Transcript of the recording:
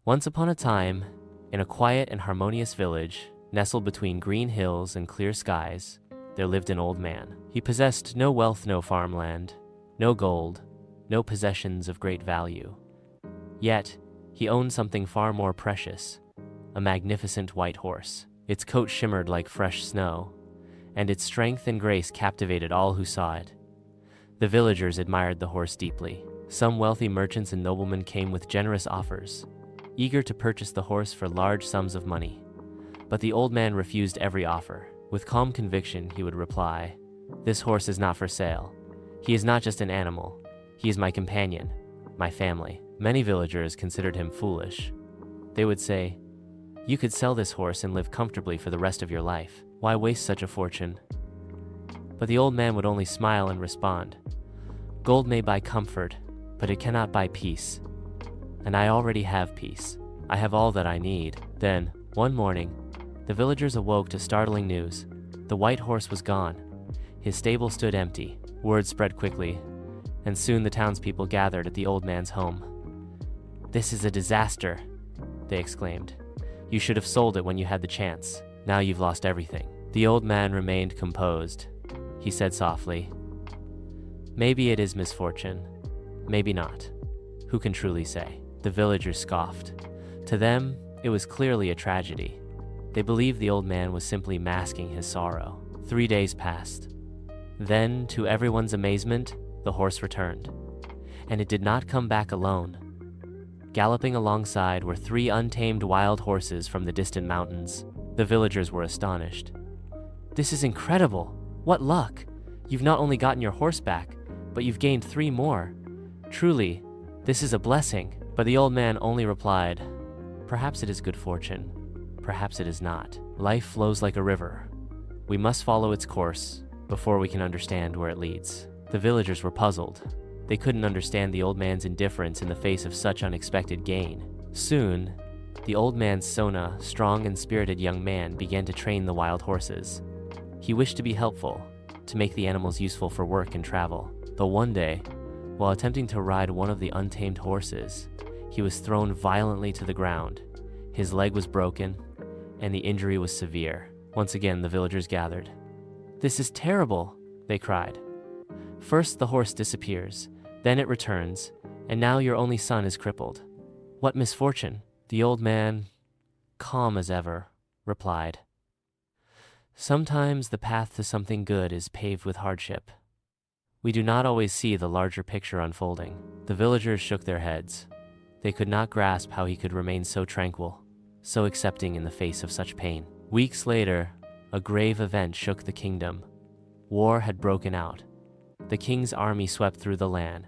Once upon a time, in a quiet and harmonious village, nestled between green hills and clear skies, there lived an old man. He possessed no wealth, no farmland, no gold, no possessions of great value. Yet, he owned something far more precious, a magnificent white horse. Its coat shimmered like fresh snow, and its strength and grace captivated all who saw it. The villagers admired the horse deeply. Some wealthy merchants and noblemen came with generous offers, eager to purchase the horse for large sums of money. But the old man refused every offer. With calm conviction, he would reply, "This horse is not for sale. He is not just an animal. He is my companion, my family." Many villagers considered him foolish. They would say, "You could sell this horse and live comfortably for the rest of your life. Why waste such a fortune?" But the old man would only smile and respond, "Gold may buy comfort, but it cannot buy peace. And I already have peace. I have all that I need." Then, one morning, the villagers awoke to startling news. The white horse was gone. His stable stood empty. Word spread quickly, and soon the townspeople gathered at the old man's home. "This is a disaster," they exclaimed. "You should have sold it when you had the chance. Now you've lost everything." The old man remained composed. He said softly, "Maybe it is misfortune. Maybe not. Who can truly say?" The villagers scoffed. To them, it was clearly a tragedy. They believed the old man was simply masking his sorrow. 3 days passed. Then, to everyone's amazement, the horse returned. And it did not come back alone. Galloping alongside were 3 untamed wild horses from the distant mountains. The villagers were astonished. "This is incredible! What luck! You've not only gotten your horse back, but you've gained 3 more. Truly, this is a blessing." But the old man only replied, "Perhaps it is good fortune. Perhaps it is not. Life flows like a river. We must follow its course before we can understand where it leads." The villagers were puzzled. They couldn't understand the old man's indifference in the face of such unexpected gain. Soon, the old man's Sona, strong and spirited young man, began to train the wild horses. He wished to be helpful, to make the animals useful for work and travel. But one day, while attempting to ride one of the untamed horses, he was thrown violently to the ground. His leg was broken, and the injury was severe. Once again, the villagers gathered. "This is terrible," they cried. "First the horse disappears, then it returns, and now your only son is crippled. What misfortune?" The old man, calm as ever, replied, "Sometimes the path to something good is paved with hardship. We do not always see the larger picture unfolding." The villagers shook their heads. They could not grasp how he could remain so tranquil, so accepting in the face of such pain. Weeks later, a grave event shook the kingdom. War had broken out. The king's army swept through the land.